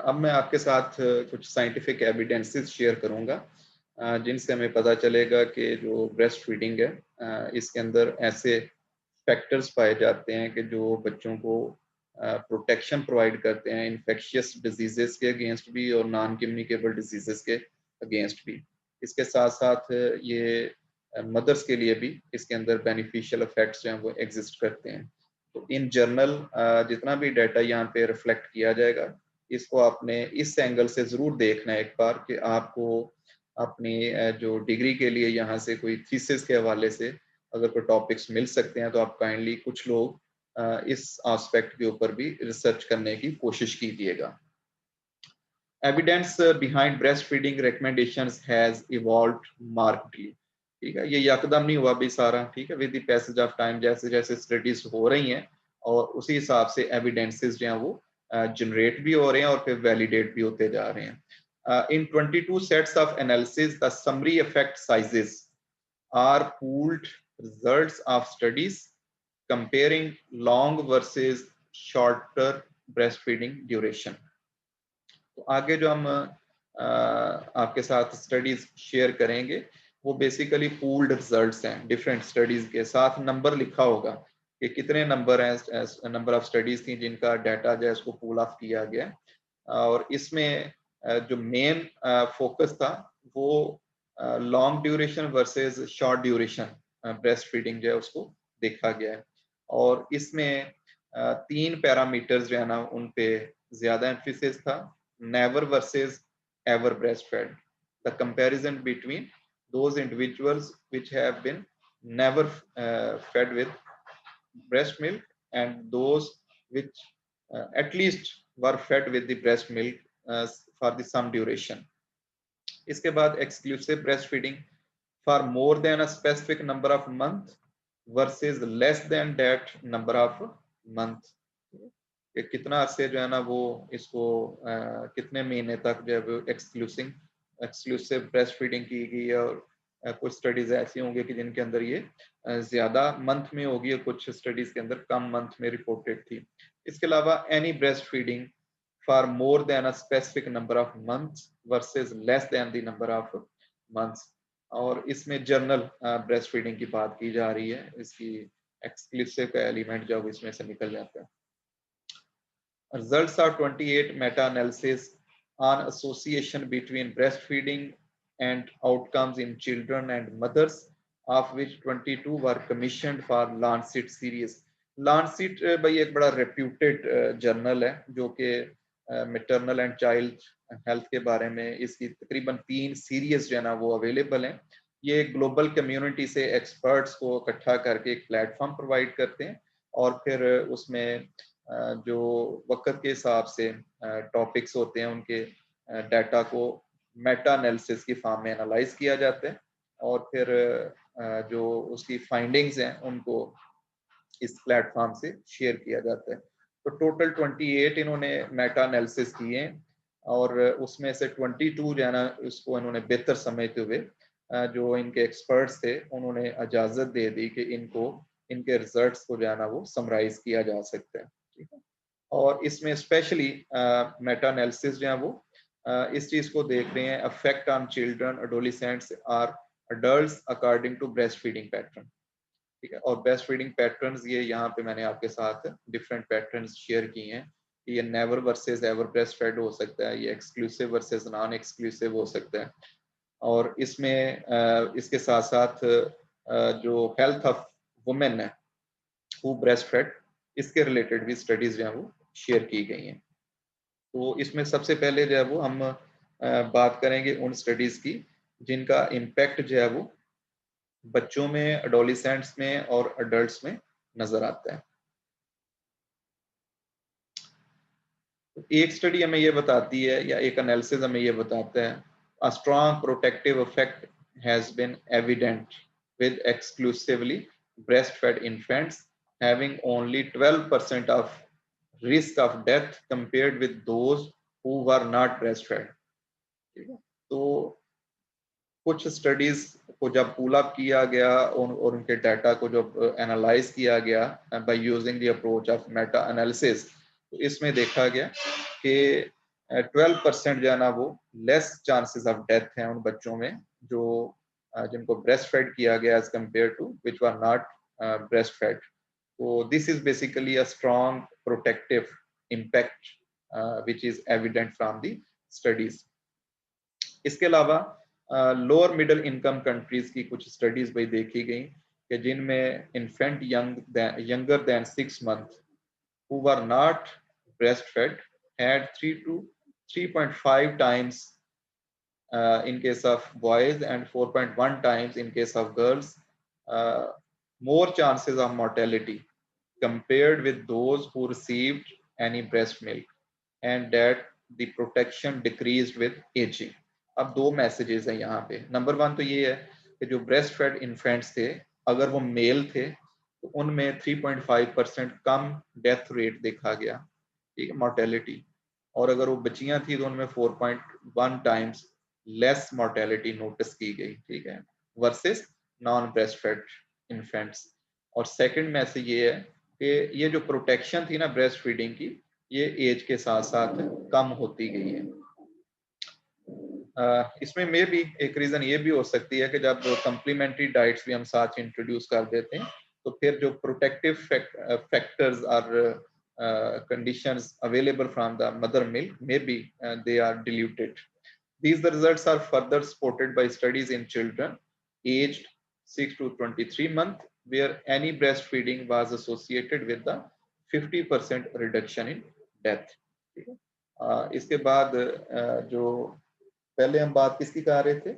अब मैं आपके साथ कुछ साइंटिफिक एविडेंसेस शेयर करूंगा जिनसे हमें पता चलेगा कि जो ब्रेस्ट फीडिंग है इसके अंदर ऐसे फैक्टर्स पाए जाते हैं कि जो बच्चों को प्रोटेक्शन प्रोवाइड करते हैं इन्फेक्शियस डिजीजेस के अगेंस्ट भी और नॉन कम्युनिकेबल डिजीजेस के अगेंस्ट भी। इसके साथ साथ ये मदर्स के लिए भी इसके अंदर बेनिफिशियल इफेक्ट्स जो हैं वो एग्जिस्ट करते हैं। तो इन जर्नल जितना भी डाटा यहाँ पे रिफ्लेक्ट किया जाएगा इसको आपने इस एंगल से ज़रूर देखना है एक बार कि आपको अपनी जो डिग्री के लिए यहाँ से कोई थीसिस के हवाले से अगर कोई टॉपिक्स मिल सकते हैं तो आप काइंडली कुछ लोग इस एस्पेक्ट के ऊपर भी रिसर्च करने की कोशिश कीजिएगा। Evidence behind breastfeeding recommendations has evolved markedly. ठीक है, ये यकदम नहीं हुआ भी सारा, ठीक है, with the passage of time जैसे जैसे स्टडीज हो रही हैं और उसी हिसाब से एविडेंसेस जो हैं वो जनरेट भी हो रहे हैं और फिर वैलिडेट भी होते जा रहे हैं। In 22 sets of analysis the summary effect sizes are pooled results of studies comparing long versus shorter breast feeding duration. तो आगे जो हम आपके साथ स्टडीज शेयर करेंगे वो बेसिकली पूल्ड रिजल्ट्स हैं, डिफरेंट स्टडीज के साथ नंबर लिखा होगा कि कितने नंबर हैं, नंबर ऑफ स्टडीज थी जिनका डाटा जो है उसको पूल ऑफ किया गया। और इसमें जो मेन फोकस था वो long duration versus short duration breast feeding जो है उसको देखा गया है। और इसमें 3 पैरामीटर्स जो है ना उन पे ज्यादा एम्फेसिस था, never versus ever breastfed, the comparison between those individuals which have been never fed with breast milk and those which at least were fed with the breast milk for the some duration. इसके बाद exclusive breastfeeding for more than a specific number of months versus less than that number of months, कि कितना अरसे जो है ना वो इसको कितने महीने तक जो है वो एक्सक्लूसिव ब्रेस्ट फीडिंग की गई है। और कुछ स्टडीज ऐसी होंगी कि जिनके अंदर ये ज्यादा मंथ में होगी और कुछ स्टडीज के अंदर कम मंथ में रिपोर्टेड थी। इसके अलावा any breast feeding for more than a specific number of months versus less than the number of months. और इसमें जर्नल ब्रेस्ट फीडिंग की बात की जा रही है, इसकी एक्सक्लूसिव का एलिमेंट जो इसमें से निकल जाता है। Results are 28 meta-analysis on association between breastfeeding and outcomes in children and mothers, of which 22 were commissioned for Lancet series. Lancet भाई एक बड़ा reputed जर्नल है जो कि maternal and child health के बारे में इसकी तकरीबन 3 सीरीज जो है ना वो अवेलेबल हैं। ये ग्लोबल कम्युनिटी से एक्सपर्ट्स को इकट्ठा करके एक प्लेटफॉर्म प्रोवाइड करते हैं और फिर उसमें जो वक्त के हिसाब से टॉपिक्स होते हैं उनके डाटा को मेटा एनालिसिस की फॉर्म में एनालाइज किया जाता है और फिर जो उसकी फाइंडिंग्स हैं उनको इस प्लेटफॉर्म से शेयर किया जाता है। तो टोटल 28 इन्होंने मेटा एनालिसिस किए और उसमें से 22 जो है ना उसको इन्होंने बेहतर समझते हुए जो इनके एक्सपर्ट्स थे उन्होंने इजाज़त दे दी कि इनको इनके रिजल्ट्स को जो है ना वो समराइज किया जा सकता है। ठीक है, और इसमें स्पेशली मेटा एनालिसिस जो है वो इस चीज को देख रहे हैं अफेक्ट ऑन चिल्ड्रन एडोलेसेंट्स और adults according to breast feeding pattern. ठीक है, और ब्रेस्ट फीडिंग पैटर्न्स ये यहाँ पे मैंने आपके साथ डिफरेंट पैटर्न्स शेयर किए हैं कि ये never versus ever breast fed हो सकता है, ये एक्सक्लूसिव वर्सेस नॉन एक्सक्लूसिव हो सकता है। और इसमें इसके साथ साथ जो हेल्थ ऑफ वुमेन है हु ब्रेस्ट फेड इसके रिलेटेड भी स्टडीज जो है वो शेयर की गई हैं। तो इसमें सबसे पहले जो है वो हम बात करेंगे उन स्टडीज की जिनका इम्पैक्ट जो है वो बच्चों में, एडोलेसेंट्स में और अडल्ट्स में नजर आता है। तो एक स्टडी हमें ये बताती है या एक एनालिसिस हमें ये बताता है a strong protective effect has been evident with exclusively breastfed infants having only 12% of risk of death compared with those who were not breastfed। तो कुछ स्टडीज को जब पुल अप किया गया और उनके डाटा को जब एनालाइज किया गया by using the approach of Meta analysis, तो इसमें देखा गया कि 12% जो है ना वो लेस चांसेस ऑफ डेथ हैं उन बच्चों में जो जिनको ब्रेस्ट फेड किया गया as compared to which were not breast fed. So this is basically a strong protective impact which is evident from the studies. इसके अलावा लोअर मिडिल इनकम कंट्रीज की कुछ स्टडीज भी देखी गई कि जिनमें infant younger than 6 months who were not breastfed had 3 to 3.5 times in case of boys and 4.1 times in case of girls more chances of mortality compared with those who received any breast milk and that the protection decreased with aging. अब दो messages हैं यहाँ पे. Number 1 तो ये है कि जो ब्रेस्ट फेड इन्फेंट्स थे अगर वो मेल थे तो उनमें 3.5% कम डेथ रेट देखा गया, ठीक है, मोर्टेलिटी. और अगर वो बच्चियां थी तो उनमें 4.1 टाइम्स लेस मोर्टेलिटी नोटिस की गई, ठीक है, versus non breast fed infants. और सेकंड मैसेज ये है कि ये जो प्रोटेक्शन थी ना ब्रेस्ट फीडिंग की ये एज के साथ साथ कम होती गई है. इसमें में भी एक रीजन ये भी हो सकती है कि जब कम्प्लीमेंट्री डाइट्स भी हम साथ इंट्रोड्यूस कर देते हैं तो फिर जो प्रोटेक्टिव फैक्टर्स और conditions available from the mother milk maybe they are diluted. These the results are further supported by studies in children aged 6 to 23 months where any breastfeeding was associated with the 50% reduction in death. इसके बाद जो पहले हम बात किसकी कर रहे थे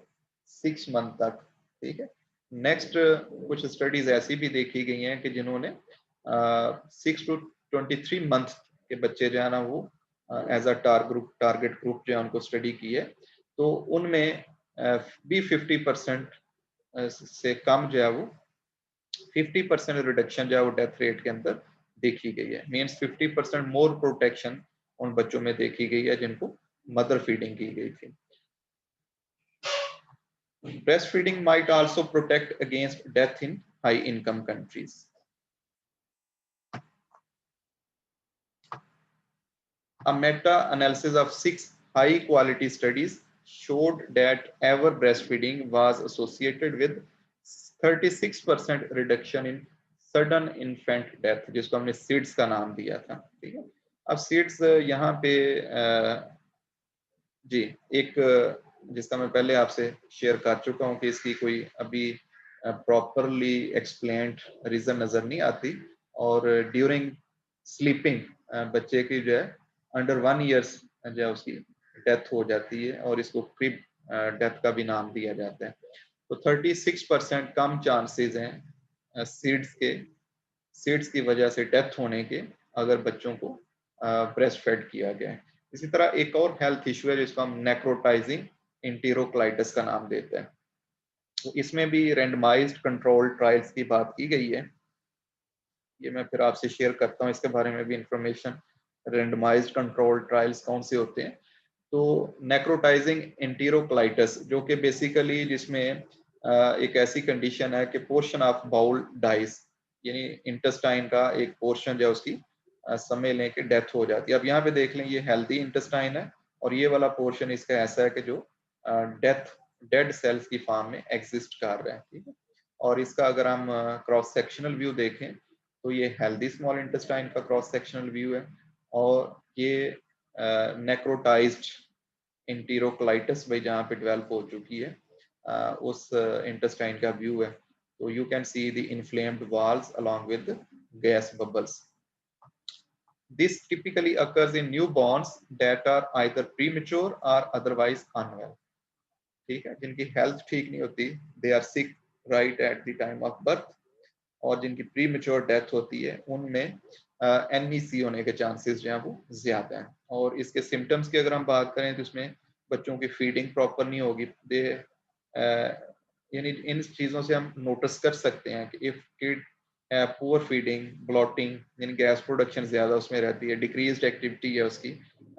6 मंथ तक, ठीक है. नेक्स्ट कुछ स्टडीज ऐसी भी देखी गई हैं कि जिन्होंने 6 to 23 मंथ के बच्चे जो है ना वो एज अ टारगेट ग्रुप जो है उनको स्टडी की है तो उनमें भी 50% से कम जो है वो 50% रिडक्शन जो है वो डेथ रेट के अंदर देखी गई है. मींस 50% मोर प्रोटेक्शन उन बच्चों में देखी गई है जिनको मदर फीडिंग की गई थी. Breastfeeding might also protect against death in high income countries. A meta-analysis of 6 high-quality studies showed that ever breastfeeding was associated with 36% reduction in sudden infant death, जिसको हमने SIDS का नाम दिया था, ठीक है. अब SIDS यहाँ पे जी एक जिसका मैं पहले आपसे शेयर कर चुका हूँ कि इसकी कोई अभी प्रॉपरली एक्सप्लेन्ड रीजन नजर नहीं आती और ड्यूरिंग स्लीपिंग बच्चे की जो है अंडर 1 ईयर्स जो है उसकी डेथ हो जाती है और इसको क्रिब डेथ का भी नाम दिया जाता है. तो 36% कम चांसेस हैं सीड्स की वजह से डेथ होने के अगर बच्चों को ब्रेस्ट फेड किया गया है. इसी तरह एक और हेल्थ इशू है जिसको हम नेक्रोटाइजिंग एंटेरोकोलाइटिस का नाम देते हैं. तो इसमें भी रैंडमाइज्ड कंट्रोल ट्रायल्स की बात की गई है. ये मैं फिर आपसे शेयर करता हूँ इसके बारे में भी इंफॉर्मेशन. रैंडमाइज्ड कंट्रोल ट्रायल्स कौन से होते हैं? तो नेक्रोटाइजिंग एंटेरोकोलाइटिस जो कि बेसिकली जिसमें एक ऐसी कंडीशन है कि पोर्शन ऑफ बाउल डाइज, यानी इंटेस्टाइन का एक पोर्शन जो है उसकी समय लें कि डेथ हो जाती है. अब यहाँ पे देख लें ये हेल्दी इंटेस्टाइन है और ये वाला पोर्शन इसका ऐसा है कि जो डेड सेल्स की फॉर्म में एग्जिस्ट कर रहा है, ठीक है. और इसका अगर हम क्रॉस सेक्शनल व्यू देखें तो ये हेल्दी स्मॉल इंटेस्टाइन का क्रॉस सेक्शनल व्यू है और ये नेक्रोटाइज्ड एंटेरोकोलाइटिस भाई जहाँ पे डेवलप हो चुकी है उस इंटेस्टाइन का व्यू है. तो you can see the inflamed walls along with gas bubbles. This typically occurs in newborns that are either premature or otherwise unwell. ठीक है, जिनकी हेल्थ ठीक नहीं होती, they are sick right at the time of birth, और जिनकी premature death होती है उनमें NEC होने के चांसेस जो हैं वो ज्यादा हैं. और इसके सिम्टम्स की अगर हम बात करें तो इसमें बच्चों की फीडिंग प्रॉपर नहीं होगी. यानी इन चीजों से हम नोटिस कर सकते हैं कि if kid poor feeding, blotting यानी गैस प्रोडक्शन ज्यादा उसमें रहती है, डिक्रीज्ड एक्टिविटी है उसकी,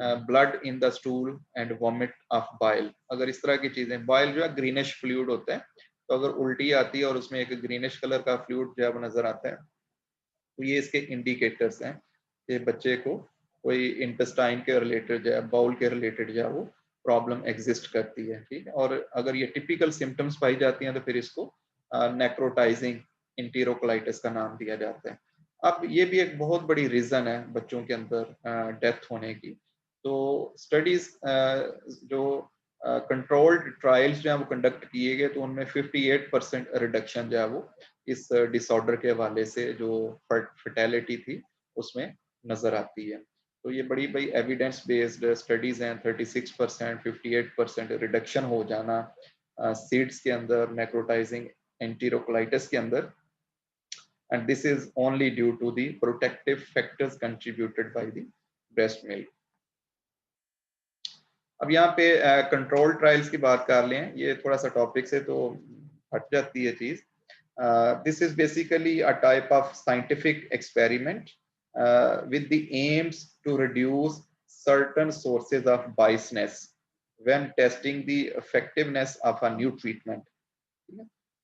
blood in the stool and vomit of bile. अगर इस तरह की चीजें, बाइल जो है ग्रीनिश फ्लूइड होता है, तो अगर उल्टी आती है और उसमें एक ग्रीनिश कलर का फ्लूइड जो है नजर आता है तो ये इसके इंडिकेटर्स हैं कि बच्चे को कोई इंटेस्टाइन के रिलेटेड जो है, बाउल के रिलेटेड जो है वो प्रॉब्लम एग्जिस्ट करती है, ठीक है। और अगर ये टिपिकल सिम्टम्स पाई जाती हैं तो फिर इसको नेक्रोटाइजिंग इंटीरोकोलाइटिस का नाम दिया जाता है। अब ये भी एक बहुत बड़ी रीजन है बच्चों के अंदर डेथ होने की। तो स्टडीज जो कंट्रोल्ड ट्रायल्स जो है वो कंडक्ट किए गए, तो उनमें 58% रिडक्शन जो है वो इस डिसऑर्डर के हवाले से जो फर्टेलिटी थी उसमें नजर आती है। तो ये बड़ी बड़ी एविडेंस बेस्ड स्टडीज हैं। 36%, 58% रिडक्शन हो जाना सीड्स के अंदर नेक्रोटाइजिंग एंटीरोकोलाइटिस के अंदर, and this is only due to the protective factors contributed by the breast milk. अब यहाँ पे कंट्रोल ट्रायल्स की बात कर लें, ये थोड़ा सा टॉपिक से तो हट जाती है चीज। This is basically a type of scientific experiment with the aims to reduce certain sources of biasness when testing the effectiveness of a new treatment.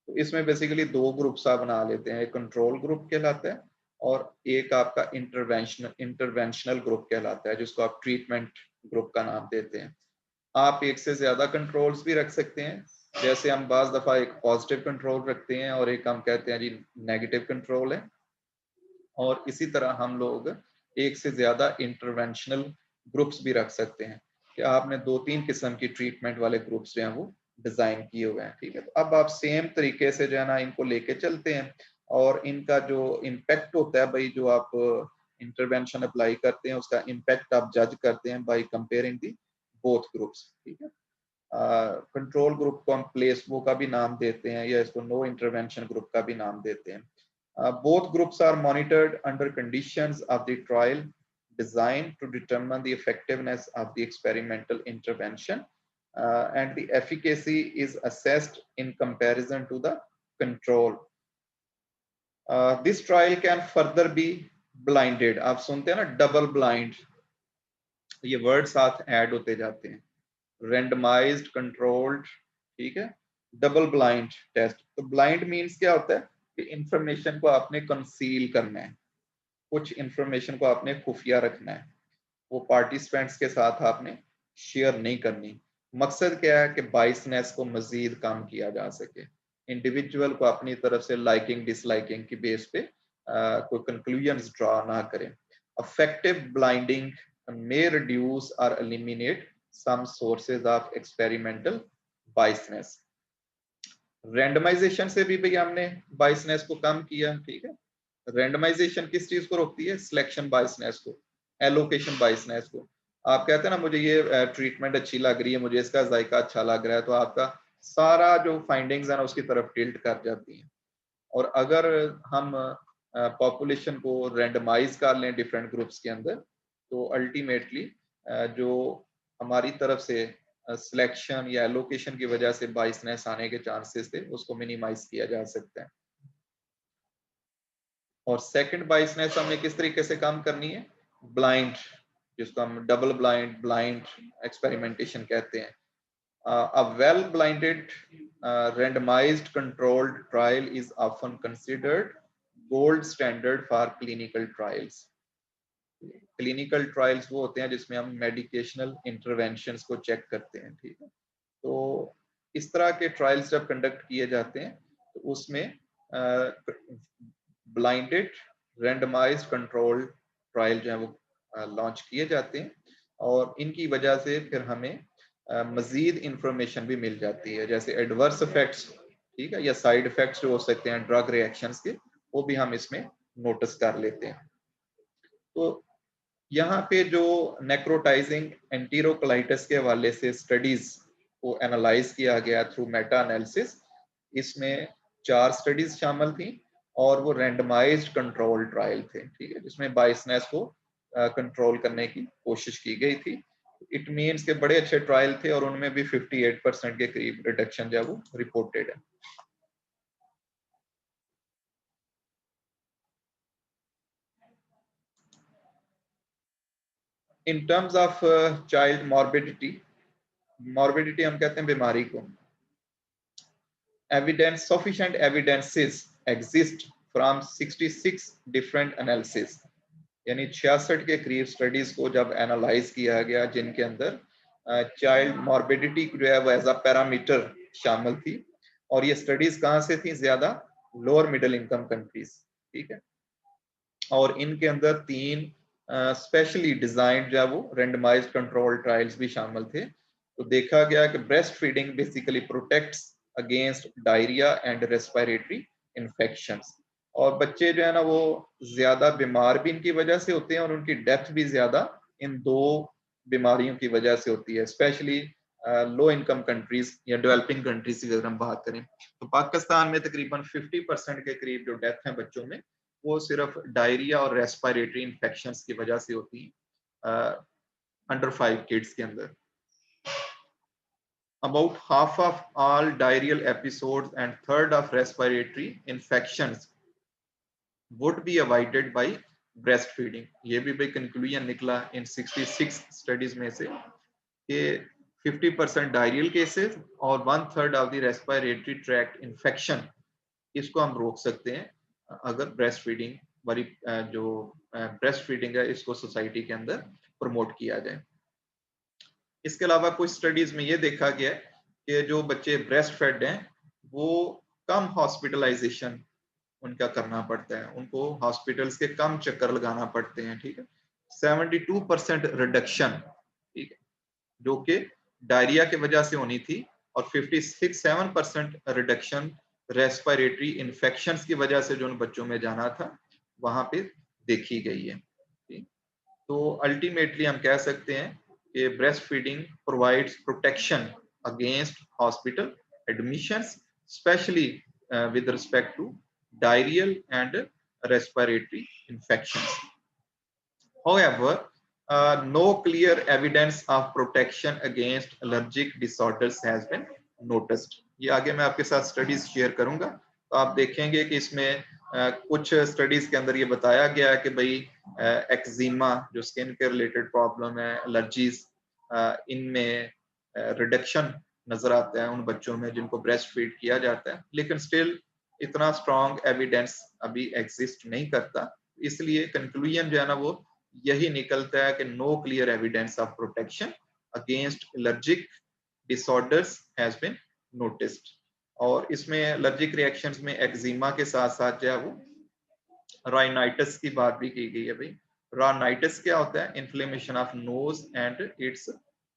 तो इसमें बेसिकली दो ग्रुप्स आप बना लेते हैं, एक कंट्रोल ग्रुप कहलाता है और एक आपका इंटरवेंशनल ग्रुप कहलाता है, जिसको आप ट्रीटमेंट ग्रुप का नाम देते हैं। आप एक से ज्यादा कंट्रोल्स भी रख सकते हैं, जैसे हम बाज दफा एक पॉजिटिव कंट्रोल रखते हैं और एक हम कहते हैं जी नेगेटिव कंट्रोल है। और इसी तरह हम लोग एक से ज्यादा इंटरवेंशनल ग्रुप्स भी रख सकते हैं कि आपने 2-3 किस्म की ट्रीटमेंट वाले ग्रुप्स जो हैं वो डिजाइन किए हुए हैं, ठीक है। तो अब आप सेम तरीके से जो है ना इनको लेके चलते हैं और इनका जो इम्पैक्ट होता है भाई, जो आप इंटरवेंशन अप्लाई करते हैं उसका इम्पैक्ट आप जज करते हैं by comparing the both groups, ठीक है। कंट्रोल ग्रुप को हम प्लेसबो का भी नाम देते हैं या इसको नो इंटरवेंशन ग्रुप का भी नाम देते हैं। Both groups are monitored under conditions of the trial designed to determine the effectiveness of the experimental intervention, and the efficacy is assessed in comparison to the control. This trial can further be blinded. आप सुनते हैं ना double blind, ये word साथ add होते जाते हैं, randomised, controlled, ठीक है, डबल ब्लाइंड टेस्ट। तो ब्लाइंड मींस क्या होता है कि इंफॉर्मेशन को आपने कंसील करना है, कुछ इंफॉर्मेशन को आपने खुफिया रखना है, वो पार्टिसिपेंट्स के साथ आपने शेयर नहीं करनी। मकसद क्या है कि बाइसनेस को मजीद कम किया जा सके, इंडिविजुअल को अपनी तरफ से लाइकिंग डिसलाइकिंग की बेस पे कोई कंक्लूजन्स ड्रा ना करें। Effective blinding may reduce or eliminate some sources of experimental biasness. Randomisation से भी भाई हमने बाइसनेस को कम किया, ठीक है। रैंडमाइजेशन किस चीज को रोकती है? सिलेक्शन बाइसनेस को, एलोकेशन बाइसनेस को। आप कहते हैं ना मुझे ये ट्रीटमेंट अच्छी लग रही है, मुझे इसका जायका अच्छा लग रहा है, तो आपका सारा जो फाइंडिंग्स है ना उसकी तरफ टिल्ट कर जाती हैं। और अगर हम पॉपुलेशन को रैंडमाइज कर लें डिफरेंट ग्रुप्स के अंदर, तो अल्टीमेटली जो हमारी तरफ से सिलेक्शन या एलोकेशन की वजह से बाइसनेस आने के चांसेस थे उसको मिनिमाइज किया जा सकता है। और सेकंड बाइसनेस हमें किस तरीके से कम करनी है? ब्लाइंड, जिसको हम डबल ब्लाइंड एक्सपेरिमेंटेशन कहते हैं। A well-blinded, randomized controlled trial is often considered gold standard for clinical trials. Clinical trials वो होते हैं जिसमें हम मेडिकेशनल इंटरवेंशंस को चेक करते हैं, ठीक है। तो इस तरह के ट्रायल्स जब कंडक्ट किए जाते हैं तो उसमें ब्लाइंडेड रैंडमाइज्ड कंट्रोल ट्रायल जो है वो लॉन्च किए जाते हैं और इनकी वजह से फिर हमें मजीद इंफॉर्मेशन भी मिल जाती है, जैसे एडवर्स इफेक्ट्स, ठीक है, या साइड इफेक्ट्स जो हो सकते हैं ड्रग रिएक्शंस के, वो भी हम इसमें नोटिस कर लेते हैं। तो यहाँ पे जो नेक्रोटाइजिंग एंटीरोकोलाइटिस के हवाले से स्टडीज को एनालाइज किया गया थ्रू मेटा एनालिसिस, इसमें 4 स्टडीज शामिल थी और वो रैंडमाइज्ड कंट्रोल ट्रायल थे, ठीक है, जिसमें बाइसनेस को कंट्रोल करने की कोशिश की गई थी। इट मीन्स के बड़े अच्छे ट्रायल थे और उनमें भी 58% के करीब रिडक्शन जो है वो रिपोर्टेड है। In terms of child morbidity, morbidity हम कहते हैं बीमारी को, evidence, sufficient evidences exist from 66 different analyses यानी 66 के करीब स्टडीज को जब एनालाइज किया गया जिनके अंदर चाइल्ड मॉर्बिडिटी जो है वो एज अ पैरामीटर शामिल थी, और ये स्टडीज कहाँ से थी? ज्यादा लोअर मिडिल इनकम कंट्रीज, ठीक है। और इनके अंदर 3 स्पेशली डिजाइंड जो है वो रेंडमाइज्ड कंट्रोल ट्रायल्स भी शामिल थे। तो देखा गया कि breast feeding basically protects against diarrhoea and respiratory infections, और बच्चे जो है ना वो ज्यादा बीमार भी इनकी वजह से होते हैं और उनकी डेथ भी ज्यादा इन 2 बीमारियों की वजह से होती है, स्पेशली लो इनकम कंट्रीज या डेवलपिंग कंट्रीज की अगर हम बात करें तो पाकिस्तान में तकरीबन 50% के करीब जो डेथ है बच्चों में वो सिर्फ डायरिया और रेस्पिरेटरी इन्फेक्शंस की वजह से होती है अंडर 5 किड्स के अंदर। About half of all diarrheal episodes and third of respiratory infections would be avoided by breastfeeding। ये भी भाई कंक्लूजन निकला इन 66 स्टडीज में से कि 50% डायरियल केसेस और 1/3 of the respiratory tract infection, इसको हम रोक सकते हैं अगर ब्रेस्ट फीडिंग वाली जो ब्रेस्ट फीडिंग है इसको सोसाइटी के अंदर प्रमोट किया जाए। इसके अलावा कुछ स्टडीज में ये देखा गया है कि जो बच्चे ब्रेस्ट फेड हैं वो कम हॉस्पिटलाइजेशन उनका करना पड़ता है, उनको हॉस्पिटल्स के कम चक्कर लगाना पड़ते हैं, ठीक है। 72% रिडक्शन, ठीक है, जो कि डायरिया की वजह से होनी थी, और 56-7% रिडक्शन रेस्पिरेटरी इन्फेक्शंस की वजह से जो उन बच्चों में जाना था वहां पे देखी गई है, ठीक। तो अल्टीमेटली हम कह सकते हैं कि breast feeding provides protection against hospital admissions, specially with respect to diarrheal and respiratory infections. However, no clear evidence of protection against allergic disorders has been noticed। ये आगे मैं आपके साथ स्टडीज शेयर करूंगा, तो आप देखेंगे कि इसमें कुछ स्टडीज के अंदर ये बताया गया है कि भाई एक्जिमा जो स्किन के रिलेटेड प्रॉब्लम है, एलर्जीज, इनमें रिडक्शन नजर आता है उन बच्चों में जिनको ब्रेस्ट फीड किया जाता है, लेकिन स्टिल इतना स्ट्रॉन्ग एविडेंस अभी एग्जिस्ट नहीं करता। इसलिए कंक्लूजन जो है ना वो यही निकलता है कि no clear evidence of protection against allergic disorders has been noticed. और इसमें एलर्जिक रिएक्शंस में एक्जिमा के साथ साथ जो है वो राइनाइटिस की बात भी की गई है। भाई राइनाइटिस क्या होता है? Inflammation of nose and its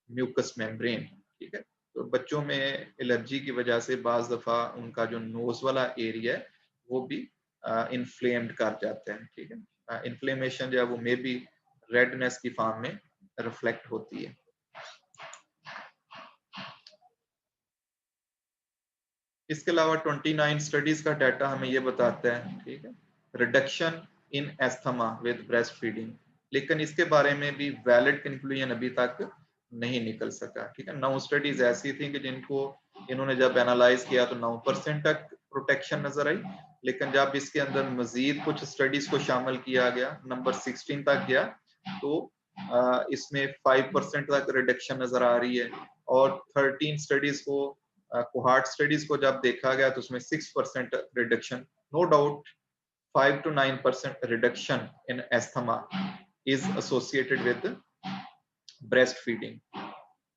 mucous membrane, ठीक है। तो बच्चों में एलर्जी की वजह से बाज दफा उनका जो नोज वाला एरिया है वो भी इन्फ्लेम्ड कर जाते हैं, ठीक है। इन्फ्लेमेशन जो है वो मे बी रेडनेस की फॉर्म में रिफ्लेक्ट होती है। इसके अलावा 29 स्टडीज का डाटा हमें ये बताता है, ठीक है, reduction in asthma with breast feeding, लेकिन इसके बारे में भी वैलिड कंक्लूजन अभी तक नहीं निकल सका, ठीक है। 9 स्टडीज ऐसी थी कि जिनको इन्होंने जब एनालाइज किया तो 9% तक प्रोटेक्शन नजर आई, लेकिन जब इसके अंदर मजीद कुछ स्टडीज को शामिल किया गया, नंबर 16 तक गया, तो इसमें 5% तक रिडक्शन नजर आ रही है। और 13 स्टडीज को कोहार्ट स्टडीज को जब देखा गया तो उसमें 6% reduction, no doubt 5 to 9% reduction in asthma is associated with breast feeding,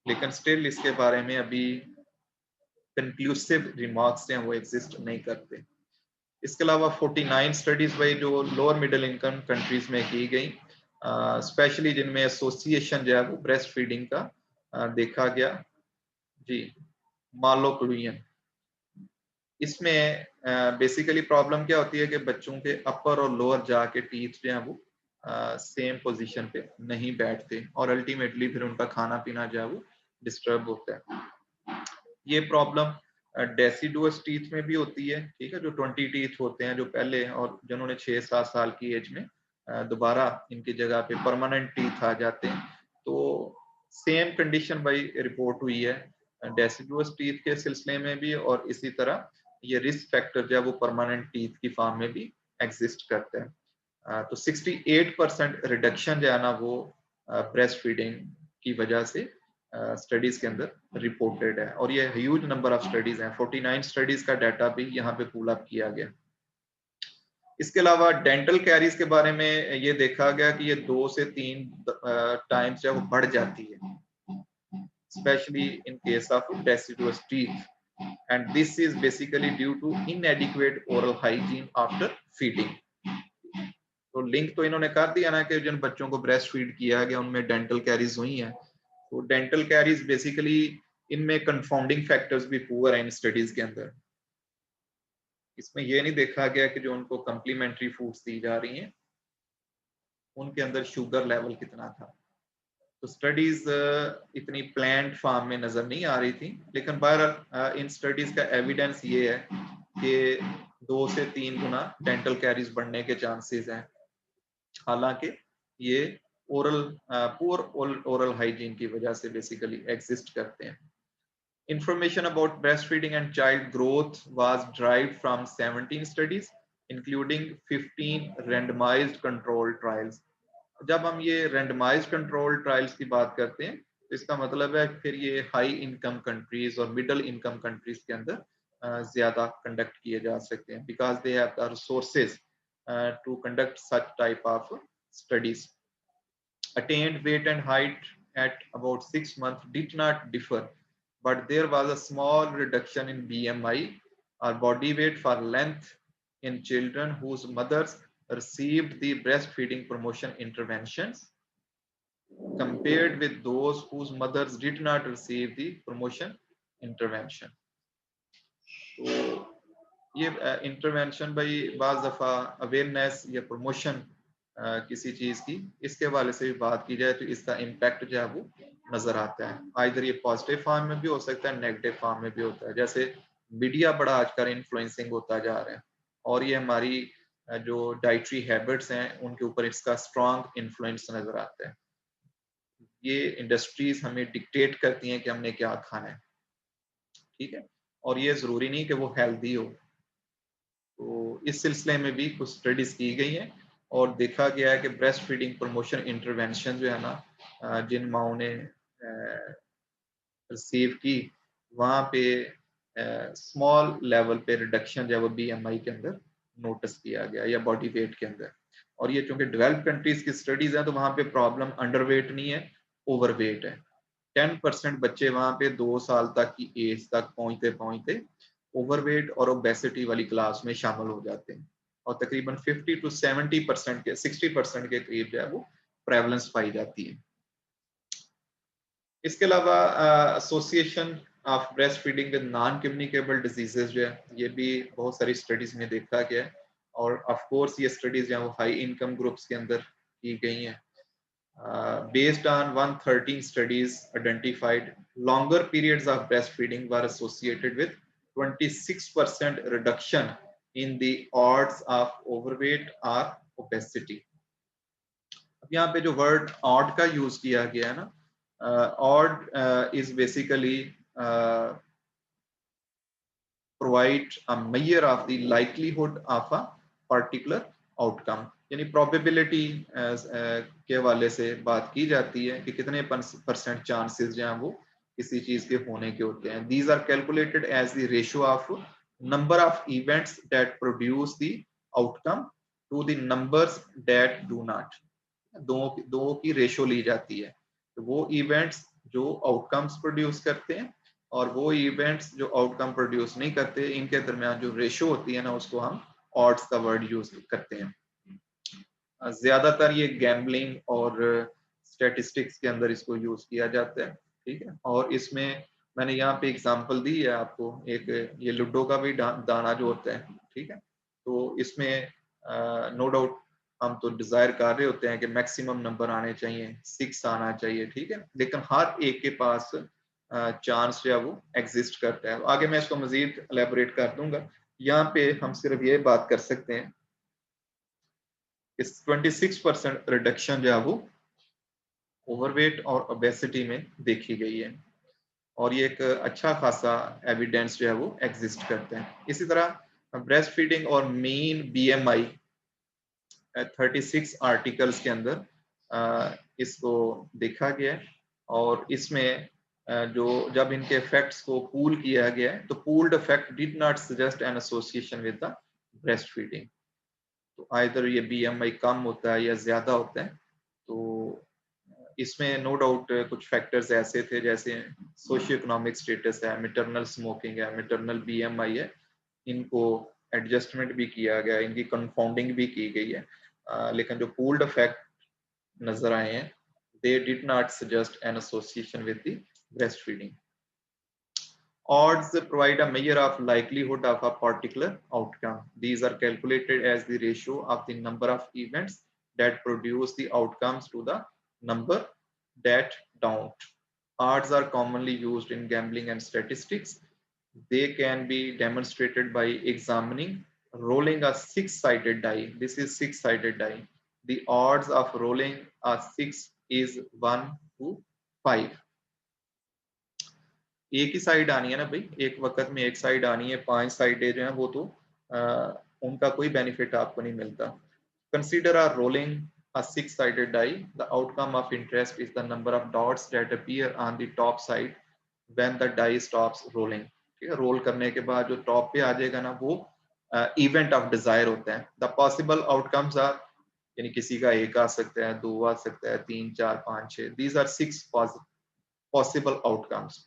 लेकिन स्टिल इसके बारे में अभी कंक्लूसिव रिमार्क्स हैं वो एग्जिस्ट नहीं करते। इसके अलावा 49 स्टडीज भाई जो लोअर मिडिल इनकम कंट्रीज में की गई, स्पेशली जिनमें एसोसिएशन जो है वो ब्रेस्ट फीडिंग का देखा गया जी, मालोक्लूजन। इसमें बेसिकली प्रॉब्लम क्या होती है कि बच्चों के अपर और लोअर जा के टीथ जो है वो सेम पोजीशन पे नहीं बैठते और अल्टीमेटली फिर उनका खाना पीना जो है वो डिस्टर्ब होता है। ये प्रॉब्लम डेसिडुअस टीथ में भी होती है, ठीक है, जो 20 टीथ होते हैं जो पहले और जिन्होंने 6-7 साल की एज में दोबारा इनकी जगह पे परमानेंट टीथ आ जाते हैं। तो सेम कंडीशन भाई रिपोर्ट हुई है डेसिडुअस टीथ के सिलसिले में भी, और इसी तरह ये रिस्क फैक्टर जो है वो परमानेंट टीथ की फॉर्म में भी एग्जिस्ट करते हैं। तो 68% रिडक्शन जो है ना वो ब्रेस्ट फीडिंग की वजह से स्टडीज के अंदर रिपोर्टेड है, और ये ह्यूज नंबर ऑफ स्टडीज हैं। 49 स्टडीज का डाटा भी यहाँ पे पुल अप किया गया। इसके अलावा डेंटल कैरीज के बारे में ये देखा गया कि ये 2 से 3 टाइम्स जो वो बढ़ जाती है, especially in case of deciduous teeth, and this is basically due to inadequate oral hygiene after feeding. तो लिंक तो इन्होंने कर दिया ना कि जिन बच्चों को ब्रेस्ट फीड किया गया उनमें डेंटल कैरीज हुई हैं, तो डेंटल कैरीज बेसिकली इनमें कंफाउंडिंग फैक्टर्स भी पुअर हैं इन स्टडीज के अंदर। इसमें यह नहीं देखा गया कि जो उनको कम्प्लीमेंट्री फूड्स दी जा रही हैं उनके अंदर शुगर लेवल कितना था। तो स्टडीज इतनी प्लान्ड फॉर्म में नजर नहीं आ रही थी, लेकिन बहरहाल इन स्टडीज का एविडेंस ये है कि 2 से 3 गुना डेंटल कैरीज बढ़ने के चांसेस हैं, हालांकि ये पुअर ओरल हाइजीन की वजह से बेसिकली एग्जिस्ट करते हैं। Information about breastfeeding and child growth was derived from 17 studies, including 15 randomized controlled trials. जब हम ये randomized controlled trials की बात करते हैं तो इसका मतलब है फिर ये हाई इनकम कंट्रीज और मिडिल इनकम कंट्रीज के अंदर ज्यादा कंडक्ट किए जा सकते हैं, because they have the resources to conduct such type of studies. Attained weight and height at about 6 months did not differ, but there was a small reduction in BMI or body weight for length in children whose mothers received the breastfeeding promotion interventions compared with those whose mothers did not receive the promotion intervention. तो ये intervention भाई बाज दफ़ा awareness या promotion किसी चीज की, इसके हवाले से भी बात की जाए तो इसका इम्पैक्ट जो है वो नजर आता है। आइदर ये पॉजिटिव फॉर्म में भी हो सकता है, नेगेटिव फॉर्म में भी होता है। जैसे मीडिया बड़ा आजकल इन्फ्लुएंसिंग होता जा रहा है और ये हमारी जो डाइटरी हैबिट्स हैं उनके ऊपर इसका स्ट्रॉन्ग इन्फ्लुएंस नजर आता है। ये इंडस्ट्रीज हमें डिक्टेट करती हैं कि हमने क्या खाना है, ठीक है, और ये जरूरी नहीं कि वो हेल्दी हो। तो इस सिलसिले में भी कुछ स्टडीज की गई हैं और देखा गया है कि ब्रेस्ट फीडिंग प्रमोशन इंटरवेंशन जो है ना जिन माओ ने रिसीव की वहाँ पे स्मॉल लेवल पे रिडक्शन जो है वो BMI के अंदर नोटिस किया गया या बॉडी वेट के अंदर। और ये चूंकि डेवलप्ड कंट्रीज की स्टडीज हैं तो वहाँ पे प्रॉब्लम अंडरवेट नहीं है, ओवरवेट है। 10% बच्चे वहाँ पे 2 साल तक की एज तक पहुंचते पहुंचते ओवरवेट और ओबेसिटी वाली क्लास में शामिल हो जाते हैं और तकरीबन 50 to 70% के 60% के करीब जो है वो प्रेवलेंस पाई जाती है। इसके अलावा association of breast feeding with non communicable diseases जो है ये भी बहुत सारी स्टडीज में देखा गया है और ऑफ कोर्स ये स्टडीज जो है वो हाई इनकम ग्रुप्स के अंदर की गई हैं। Based on 113 studies identified, longer periods of breastfeeding were associated with 26% reduction in the odds of overweight or obesity. अब यहाँ पे जो वर्ड odd का यूज किया गया है ना, odd is basically provide a measure of the likelihood of a particular outcome, यानी प्रोबेबिलिटी के हवाले से बात की जाती है कि कितने % चांसेस जो हैं वो किसी चीज के होने के होते हैं। These are calculated as the ratio of number of events that produce the outcome to the numbers that do not. दो की रेशियो ली जाती है, तो वो इवेंट्स जो आउटकम्स प्रोड्यूस करते हैं और वो इवेंट्स जो आउटकम प्रोड्यूस नहीं करते, इनके दरमियान जो रेशियो होती है ना उसको हम ऑड्स का वर्ड यूज करते हैं। ज्यादातर ये गैम्बलिंग और स्टैटिस्टिक्स के अंदर इसको यूज किया जाता है, ठीक है। और इसमें मैंने यहाँ पे एग्जांपल दी है आपको, एक ये लूडो का भी दाना जो होता है, ठीक है। तो इसमें नो डाउट हम तो डिजायर कर रहे होते हैं कि मैक्सिमम नंबर आने चाहिए, 6 आना चाहिए, ठीक है, लेकिन हर एक के पास चांस जो है वो एग्जिस्ट करता है। आगे मैं इसको मजीद एलेबोरेट कर दूंगा। यहाँ पे हम सिर्फ ये बात कर सकते हैं इस 26% रिडक्शन जो है वो ओवरवेट और ओबेसिटी में देखी गई है और ये एक अच्छा खासा एविडेंस जो है वो एग्जिस्ट करते हैं। इसी तरह ब्रेस्ट फीडिंग और मेन BMI 36 आर्टिकल्स के अंदर इसको देखा गया है और इसमें जो जब इनके इफेक्ट्स को पूल किया गया है तो pooled effect did not suggest an association with the breast feeding. तो आइदर ये BMI कम होता है या ज्यादा होता है। तो इसमें नो डाउट कुछ फैक्टर्स ऐसे थे जैसे सोशियो इकोनॉमिक स्टेटस है, मिटरनल स्मोकिंग है, मिटरनल BMI है, इनको एडजस्टमेंट भी किया गया, इनकी कंफाउंडिंग भी की गई है। लेकिन जो पूल्ड इफेक्ट नजर आए हैं, they did not suggest an association with the breastfeeding. Odds provide a measure of likelihood of a particular outcome. These are calculated as the ratio of the number of events that produce the outcomes to the number that don't. Odds are commonly used in gambling and statistics. They can be demonstrated by examining rolling a six-sided die. This is six-sided die. The odds of rolling a six is 1 to 5. एक ही side आनी है ना भाई, एक वक्त में एक side आनी है, 5 साइडें जो है वो तो उनका कोई बेनिफिट आपको नहीं मिलता। Consider are rolling a six-sided die. The outcome of interest is the number of dots that appear on the top side when the die stops rolling. ठीक है, रोल करने के बाद जो टॉप पे आ जाएगा ना वो इवेंट ऑफ डिजायर होता है। द पॉसिबल आउटकम्स आर, यानी किसी का एक आ सकता है, 2 आ सकता है, 3, 4, 5, 6। These are 6 possible outcomes.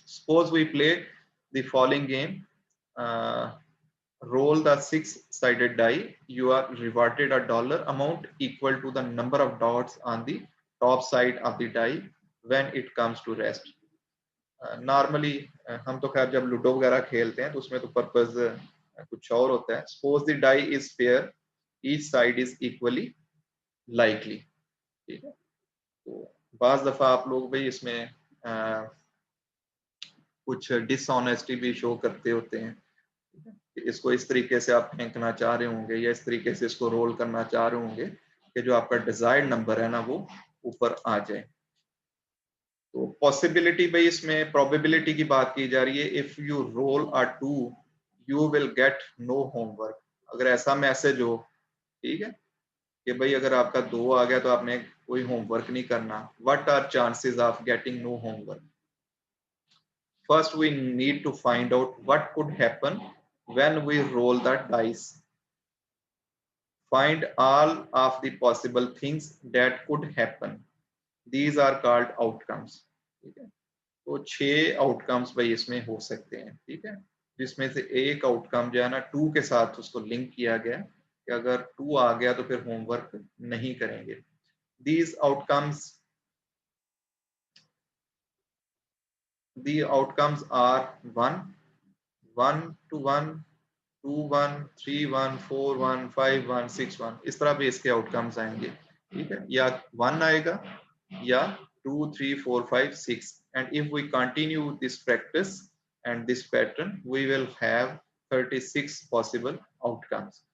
Suppose we play the following game. Roll the six-sided die. You are rewarded a dollar amount equal to the number of dots on the top side of the die when it comes to rest. Normally हम तो खैर जब ludo वगैरह खेलते हैं तो उसमें तो पर्पस कुछ और होता है। Suppose the die is fair, each side is equally likely. ठीक है, तो बाज दफा आप लोग भाई इसमें कुछ डिसऑनेस्टी भी शो करते होते हैं। इसको इस तरीके से आप फेंकना चाह रहे होंगे या इस तरीके से इसको रोल करना चाह रहे होंगे कि जो आपका डिजायर्ड नंबर है ना वो ऊपर आ जाए। तो पॉसिबिलिटी भाई इसमें प्रोबेबिलिटी की बात की जा रही है। If you roll a 2 you will get no homework. अगर ऐसा मैसेज हो, ठीक है, कि भाई अगर आपका 2 आ गया तो आपने कोई होमवर्क नहीं करना, what are chances of getting no homework? First, we need to find out what could happen when we roll the dice. Find all of the possible things that could happen. These are called outcomes. ठीक है, तो 6 outcomes भाई इसमें हो सकते हैं। ठीक है, जिसमें से एक आउटकम जो है ना 2 के साथ उसको लिंक किया गया कि अगर 2 आ गया तो फिर होमवर्क नहीं करेंगे। These outcomes, the outcomes are 1, 1 to 1, 2, 1, 3, 1, 4, 1, 5, 1, 6, 1। इस तरह भी इसके आउटकम्स आएंगे। ठीक है, या 1 आएगा या 2, 3, 4, 5, 6। And if we continue this practice and this pattern we will have 36 possible outcomes.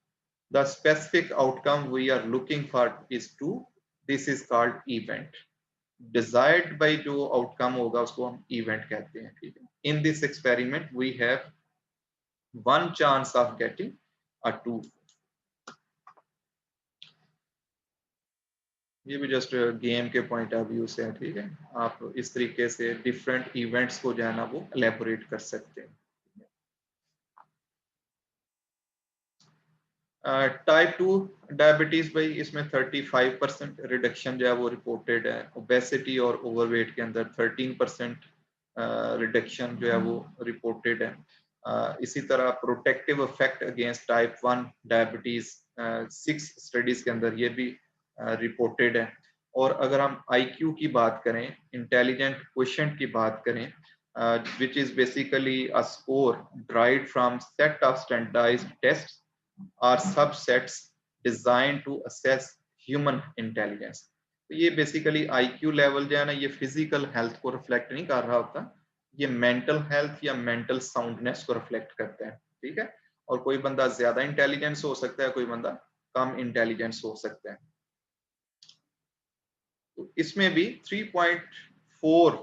The specific outcome we are looking for is 2। This is called event. Desired by जो आउटकम होगा उसको हम इवेंट कहते हैं। ठीक है, in this experiment we have 1 chance of getting a 2। ये भी जस्ट गेम के पॉइंट ऑफ व्यू से है। ठीक है, आप इस तरीके से डिफरेंट इवेंट्स को जो है ना वो एलेबोरेट कर सकते हैं। टाइप 2 डायबिटीज भाई इसमें 35% रिडक्शन जो है वो रिपोर्टेड है। ओबेसिटी और ओवरवेट के अंदर 13% रिडक्शन जो है वो रिपोर्टेड है। इसी तरह protective effect against type 1 diabetes 6 studies के अंदर ये भी रिपोर्टेड है। और अगर हम IQ की बात करें, इंटेलिजेंट क्वोशिएंट की बात करें, which is basically a score derived from set of standardized tests or subsets designed to assess human intelligence। तो ये बेसिकली IQ लेवल जो है ना ये फिजिकल हेल्थ को रिफ्लेक्ट नहीं कर रहा होता, ये मेंटल हेल्थ या मेंटल साउंडनेस को रिफ्लेक्ट करता है। ठीक है, और कोई बंदा ज्यादा इंटेलिजेंस हो सकता है, कोई बंदा कम इंटेलिजेंस हो सकता है। तो इसमें भी 3.4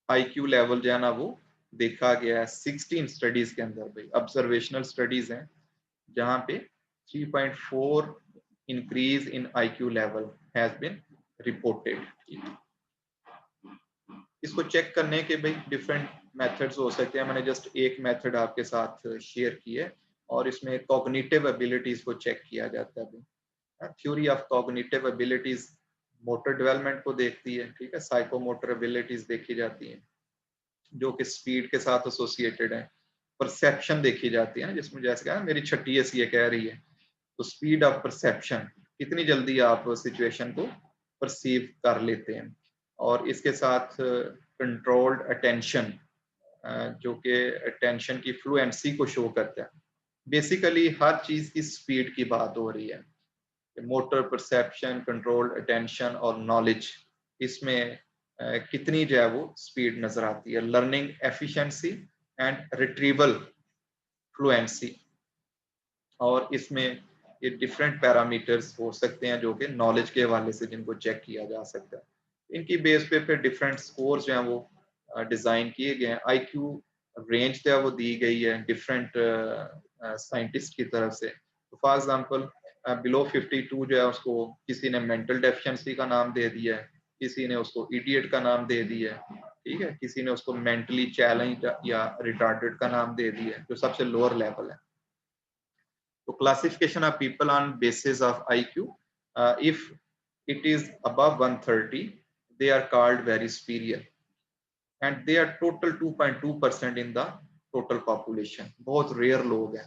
IQ लेवल जो है ना वो देखा गया है 16 स्टडीज के अंदर। भाई ऑब्जर्वेशनल स्टडीज हैं जहां पे 3.4 increase in IQ level has been reported. इसको चेक करने के भाई डिफरेंट मेथड्स हो सकते हैं। मैंने जस्ट एक मेथड आपके साथ शेयर की है, और इसमें कॉग्निटिव एबिलिटीज को चेक किया जाता है। Theory of cognitive abilities motor development को देखती है, ठीक है। साइकोमोटर एबिलिटीज देखी जाती हैं जो कि स्पीड के साथ एसोसिएटेड है। परसेप्शन देखी जाती है, जिसमें जैसे कहा मेरी छठी ये कह रही है, तो स्पीड ऑफ परसेप्शन, कितनी जल्दी आप सिचुएशन को परसीव कर लेते हैं। और इसके साथ कंट्रोल्ड अटेंशन, जो कि अटेंशन की फ्लुएंसी को शो करता है। बेसिकली हर चीज की स्पीड की बात हो रही है, मोटर परसेप्शन, कंट्रोल्ड अटेंशन और नॉलेज, इसमें कितनी जो है वो स्पीड नजर आती है। Learning efficiency and retrieval fluency, और इसमें ये डिफरेंट पैरामीटर्स हो सकते हैं जो कि नॉलेज के हवाले से जिनको चेक किया जा सकता है। इनकी बेस पे फिर डिफरेंट स्कोर्स जो हैं वो डिजाइन किए गए हैं। आईक्यू रेंज जो है वो दी गई है डिफरेंट साइंटिस्ट की तरफ से। तो फॉर एग्जांपल बिलो 52 जो है उसको किसी ने मेंटल डेफिशिएंसी का नाम दे दिया है, किसी ने उसको इडियट का नाम दे दिया है, ठीक है, किसी ने उसको मेंटली चैलेंज्ड या रिटार्डेड का नाम दे दिया है, जो सबसे लोअर लेवल है। So classification of people on basis of IQ, if it is above 130, they are called very superior, and they are total 2.2% in the total population. बहुत rare लोग हैं।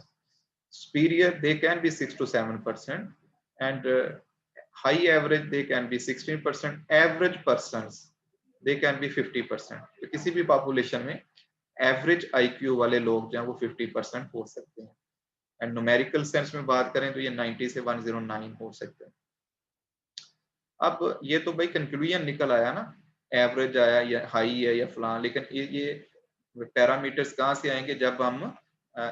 Superior they can be 6 to 7%, and high average they can be 16%. Average persons they can be 50%. तो किसी भी population में average IQ वाले लोग जो हैं वो 50% हो सकते हैं। एंड न्यूमेरिकल सेंस में बात करें तो ये 90 से 109 हो सकते हैं। अब ये तो भाई कंक्लूजन निकल आया ना, एवरेज आया या हाई है या फलान, लेकिन ये पैरामीटर्स कहाँ से आएंगे जब हम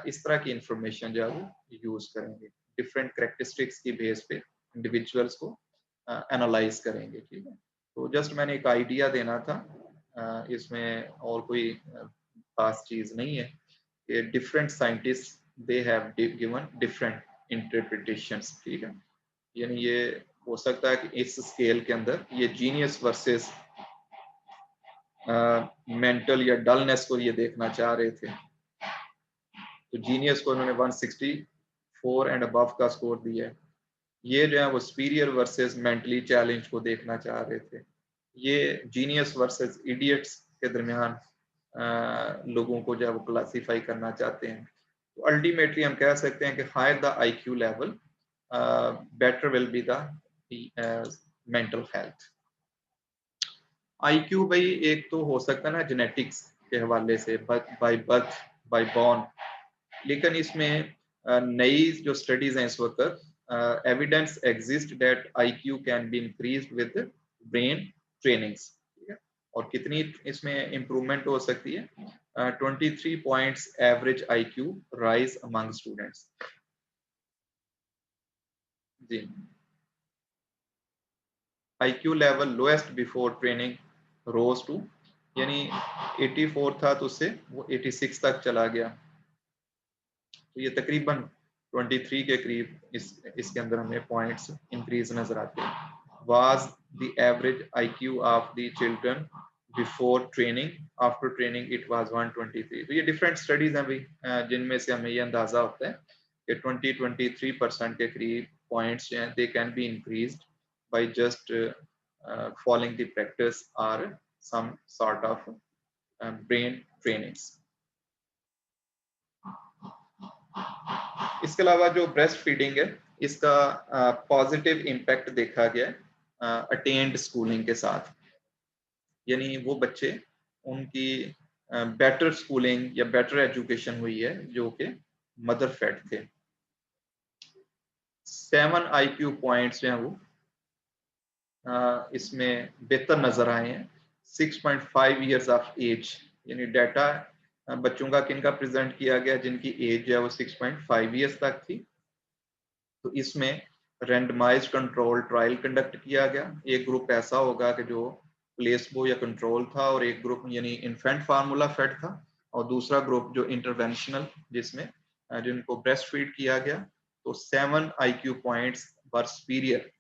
इस तरह की इंफॉर्मेशन जो है वो यूज करेंगे, डिफरेंट कैरेक्टरिस्टिक्स की बेस पे इंडिविजुअल्स को एनालाइज करेंगे, ठीक है। तो जस्ट मैंने एक आइडिया देना था, इसमें और कोई खास चीज नहीं है कि different scientist they have given different interpretations, ठीक है। यानी ये हो सकता है कि इस स्केल के अंदर ये जीनियस वर्सेस मेंटल या डलनेस को ये देखना चाह रहे थे, तो जीनियस को उन्होंने 164 एंड अबव का स्कोर दिया है। ये जो है वो सुपीरियर वर्सेस मेंटली चैलेंज को देखना चाह रहे थे। ये जीनियस वर्सेस इडियट्स के दरमियान लोगों को जो है वो क्लासीफाई करना चाहते हैं। तो अल्टीमेटली हम कह सकते हैं कि higher the IQ level better will be the mental health. IQ भाई एक तो हो सकता है ना जेनेटिक्स के हवाले से, बाय बर्थ, बाय बॉर्न, लेकिन इसमें नई जो स्टडीज हैं इस वक्त, evidence exist that IQ can be increased with brain trainings, ठीक है। और कितनी इसमें इंप्रूवमेंट हो सकती है, 23 points average IQ rise among students। Ji, IQ level lowest before training rose to, यानी 84 था तो उससे वो 86 तक चला गया, तो ये तकरीबन 23 के करीब इसके अंदर हमें पॉइंट्स इंक्रीज नजर आते हैं। Was the average IQ of the children before training, after training it was 123। तो ये डिफरेंट स्टडीज हैं भाई, जिनमें से हमें ये अंदाजा होता है कि 20-23% के करीब पॉइंट्स जो हैं they can be increased by just following the practice or some sort of brain trainings। इसके अलावा जो ब्रेस्ट फीडिंग है इसका पॉजिटिव इम्पैक्ट देखा गया है अटेन्ड स्कूलिंग के साथ, यानी वो बच्चे उनकी बेटर स्कूलिंग या बेटर एजुकेशन हुई है जो कि मदर फेड थे। 7 IQ पॉइंट्स जो हैं वो इसमें बेहतर नजर आए हैं। 6.5 इयर्स ऑफ एज, यानी डाटा बच्चों का किनका प्रेजेंट किया गया जिनकी एज जो है वो 6.5 इयर्स तक थी। तो इसमें रैंडमाइज कंट्रोल ट्रायल कंडक्ट किया गया। एक ग्रुप ऐसा होगा कि जो प्लेसबो या कंट्रोल था, और एक ग्रुप यानी इन्फेंट फार्मूला फेड था, और दूसरा ग्रुप जो इंटरवेंशनल जिसमें जिनको ब्रेस्ट फीड किया गया। तो 7 IQ पॉइंट्स वर सुपीरियर,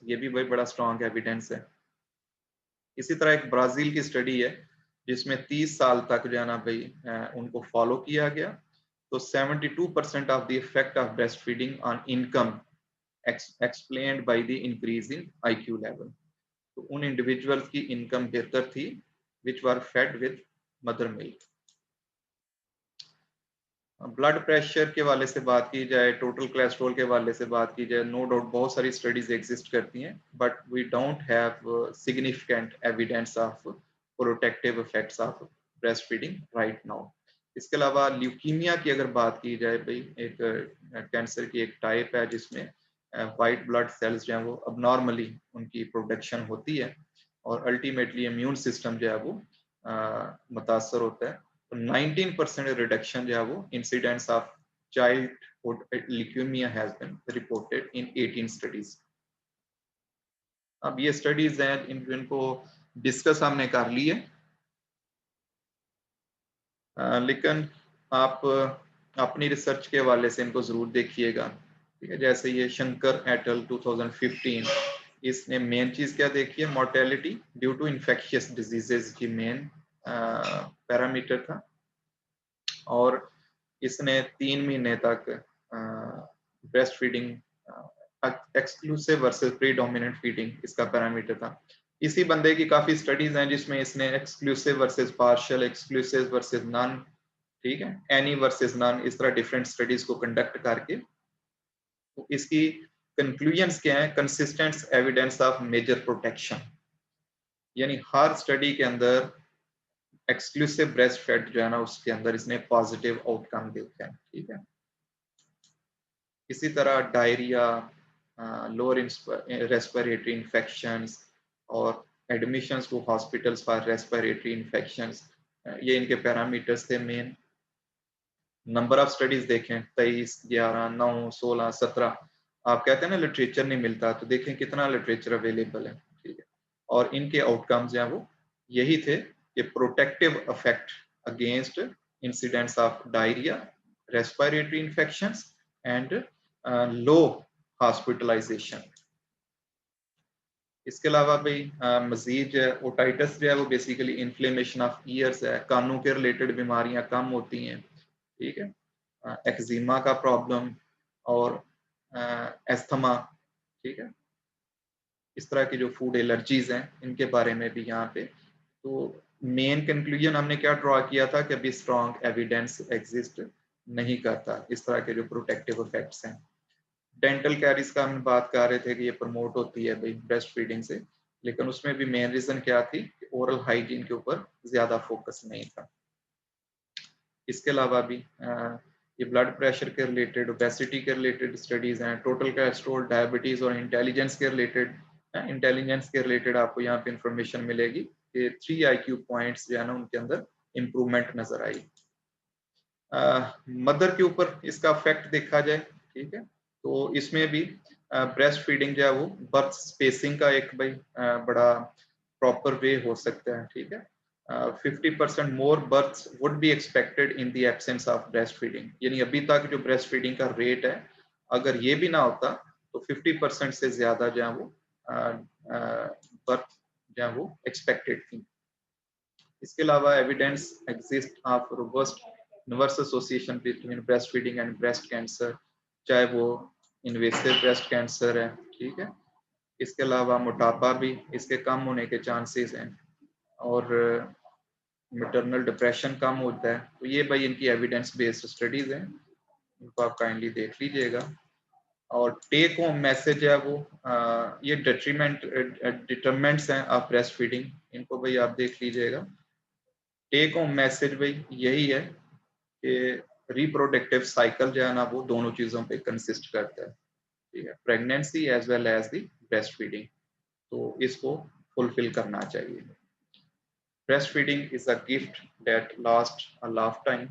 ये भी भाई बड़ा स्ट्रॉन्ग एविडेंस है। इसी तरह एक ब्राजील की स्टडी है जिसमें 30 साल तक जो है ना भाई उनको फॉलो किया गया। तो 72% of the effect of breast feeding on income explained by the increase in IQ level. तो उन इंडिविजुअल्स की इनकम बेहतर थी which were fed with mother milk. Blood pressure के वाले से बात की जाए, टोटल कोलेस्ट्रॉल के वाले से बात की जाए, नो डाउट बहुत सारी स्टडीज एग्जिस्ट करती हैं, but we don't have significant evidence of protective effects of breast feeding right now. इसके अलावा ल्यूकीमिया की अगर बात की जाए भाई, एक कैंसर की एक टाइप है जिसमें वाइट ब्लड सेल्स जो है वो अबनॉर्मली उनकी प्रोडक्शन होती है और अल्टीमेटली इम्यून सिस्टम जो है वो मुतासर होता है। 19% रिडक्शन जो है वो incidents of childhood leukaemia has been reported in 18 studies. अब ये स्टडीज हैं इनको डिस्कस हमने कर ली है, लेकिन आप अपनी रिसर्च के हवाले से इनको जरूर देखिएगा, ठीक है। जैसे ये शंकर एटल 2015, इसने मेन चीज क्या देखी है, mortality due to infectious diseases की मेन पैरामीटर था, और इसने 3 महीने तक breast feeding exclusive versus predominant feeding इसका पैरामीटर था। इसी बंदे की काफी स्टडीज हैं जिसमें इसने exclusive versus partial, exclusive versus none, ठीक है, एनी वर्सेस नन, इस तरह डिफरेंट स्टडीज को कंडक्ट करके तो इसकी कंक्लूजन्स क्या है, consistent evidence of major protection, यानी हर स्टडी के अंदर एक्सक्लूसिव ब्रेस्ट फेड जो है ना उसके अंदर इसने पॉजिटिव आउटकम देखा है, ठीक है। इसी तरह डायरिया, लोअर रेस्पिरेटरी इन्फेक्शंस और admissions to hospitals for respiratory infections, ये इनके पैरामीटर्स थे मेन। नंबर ऑफ स्टडीज देखें 23, 11, 9, 16, 17। आप कहते हैं ना लिटरेचर नहीं मिलता, तो देखें कितना लिटरेचर अवेलेबल है, ठीक है। और इनके आउटकम्स हैं वो यही थे कि protective effect against incidents of diarrhoea, respiratory infections and low hospitalisation. इसके अलावा भाई मजीद जो है ओटाइटिस जो है वो बेसिकली इन्फ्लेमेशन ऑफ ईयर्स है, कानों के रिलेटेड बीमारियां कम होती हैं, ठीक है। एक्जिमा का प्रॉब्लम और एस्थमा, ठीक है। इस तरह की जो फूड एलर्जीज हैं इनके बारे में भी यहाँ पे तो मेन कंक्लूजन हमने क्या ड्रॉ किया था कि अभी स्ट्रॉन्ग एविडेंस एग्जिस्ट नहीं करता इस तरह के जो प्रोटेक्टिव इफेक्ट्स हैं। डेंटल कैरीज का हम बात कर रहे थे कि ये प्रमोट होती है भाई ब्रेस्ट फीडिंग से, लेकिन उसमें भी मेन रीजन क्या थी, ओरल हाइजीन के ऊपर ज्यादा फोकस नहीं था। इसके अलावा भी ये ब्लड प्रेशर के रिलेटेड, ओबेसिटी के रिलेटेड स्टडीज हैं, टोटल कोलेस्ट्रॉल, डायबिटीज और इंटेलिजेंस के रिलेटेड। इंटेलिजेंस के रिलेटेड आपको यहाँ पे इंफॉर्मेशन मिलेगी कि 3 IQ पॉइंट्स जो है ना उनके अंदर इम्प्रूवमेंट नजर आई। मदर के ऊपर इसका इफेक्ट देखा जाए, ठीक है, तो इसमें भी ब्रेस्ट फीडिंग जो है वो बर्थ स्पेसिंग का एक भाई बड़ा प्रॉपर वे हो सकता है, ठीक है। 50% more births would be expected in the absence of breast feeding, यानी अभी तक जो ब्रेस्ट फीडिंग का रेट है अगर ये भी ना होता तो 50% से ज्यादा जो है वो बर्थ जो है वो एक्सपेक्टेड थी। इसके अलावा evidence exist of robust inverse association between breast feeding and breast cancer, चाहे वो इन्वेसिव ब्रेस्ट कैंसर है, ठीक है। इसके अलावा मोटापा भी इसके कम होने के चांसेस हैं और मैटरनल डिप्रेशन कम होता है। तो ये भाई इनकी एविडेंस बेस्ड स्टडीज हैं, इनको आप काइंडली देख लीजिएगा। और टेक होम मैसेज है वो ये डिटरमेंट्स हैं ऑफ ब्रेस्ट फीडिंग, इनको भाई आप देख लीजिएगा। टेक होम मैसेज भाई यही है कि रिप्रोडक्टिव साइकिल जो है ना वो दोनों चीजों पे कंसिस्ट करता है, ठीक है, pregnancy as well as the breast feeding, तो इसको फुलफिल करना चाहिए। Breastfeeding is a gift that lasts a lifetime